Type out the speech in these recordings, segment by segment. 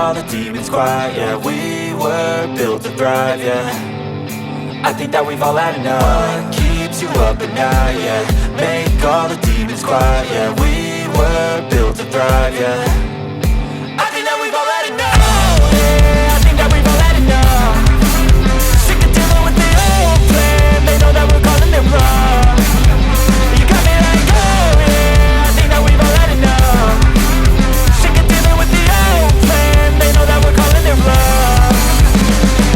all the demons quiet. Yeah, we were built to thrive, yeah. I think that we've all had enough. What keeps you up at night, yeah? Make all the demons quiet, yeah. We were built to thrive, yeah. I think that we've all had enough. Yeah, I think that we've all had enough. Sick of dealing with the old plan. They know that we're calling it wrong. You got me like, oh yeah, I think that we've all had enough. Sick of dealing with the old plan. They know that we're calling it wrong.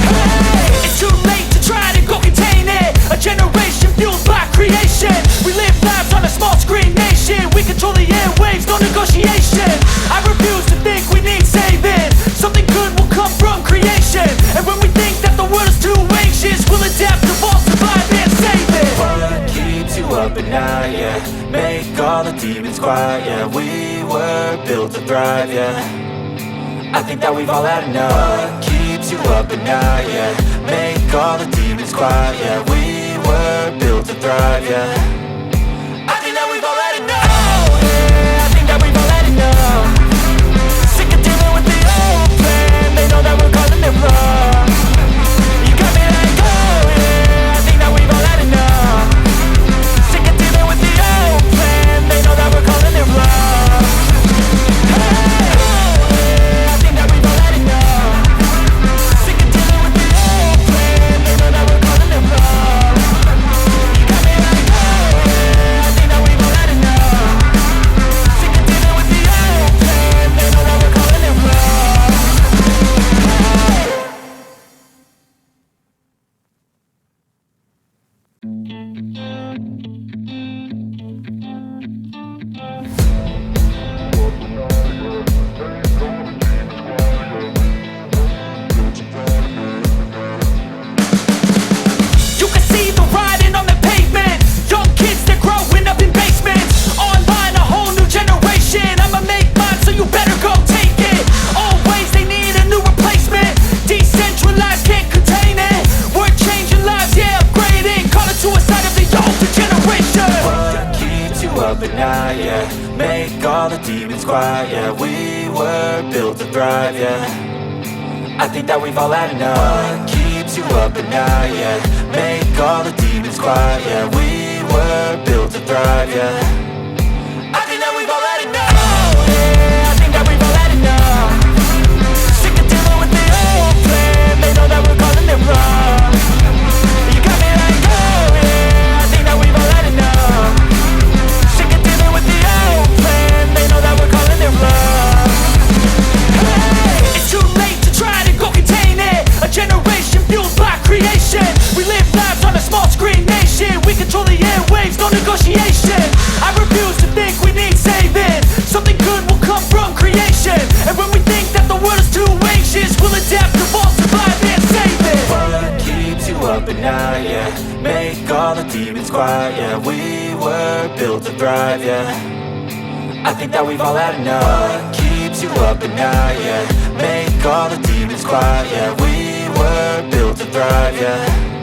Hey, it's too late to try to go contain it. A generation fueled by creation. We live lives on a small screen nation. We control the airwaves, no negotiation. I refuse to think we need saving. Something good will come from creation. And when we think that the world is too anxious, we'll adapt, evolve, survive and save it. What keeps you up at night, yeah? Make all the demons quiet, yeah. We were built to thrive, yeah. I think that we've all had enough. What keeps you up at night, yeah? Make all the demons quiet, yeah. We were built to thrive, yeah. I think that we've all had enough. Yeah, I think that we've all had enough. Sick of dealing with the old plan. They know that we're calling it wrong. You got me like, oh yeah, I think that we've all had enough. Sick of dealing with the old plan. They know that we're calling it wrong. Hey, oh yeah, I think that we've all had enough. Sick of dealing with the old plan. They know that we're calling it wrong. You got me like, oh yeah, I think that we've all had enough. Sick of dealing with the old plan. They know that we're calling it wrong. You can see the writing on the pavement. Young kids, they're growing up in basements. Online, a whole new generation. I'ma make mine, so you better go take it. Always, they need a new replacement. Decentralized, can't contain it. We're changing lives, yeah, upgrading. Call it suicide of the older generation. What keeps you up at night, yeah? Make all the demons quiet, yeah. We were built to thrive, yeah. I think that we've all had enough. What keeps you up at night, yeah? Make all the demons quiet, yeah. We were built to thrive, yeah. I think that we've all had enough. Yeah, I think that we've all had enough. Sick of dealing with the old plan. They know that we're calling it wrong. You got me like, oh yeah, I think that we've all had enough. Sick of dealing with the old plan. They know that we're calling it wrong. Hey, it's too late to try to go contain it. A generation fueled by creation. We live lives on a small screen nation. We control the airwaves, no negotiation. I refuse to think we need saving. Something good will come from creation. And when we think that the world is too anxious, we'll adapt, evolve, survive and save it. What keeps you up at night, yeah? Make all the demons quiet, yeah. We were built to thrive, yeah. I think that we've all had enough. What keeps you up at night, yeah? Make all the demons quiet, yeah. We were built to thrive, yeah.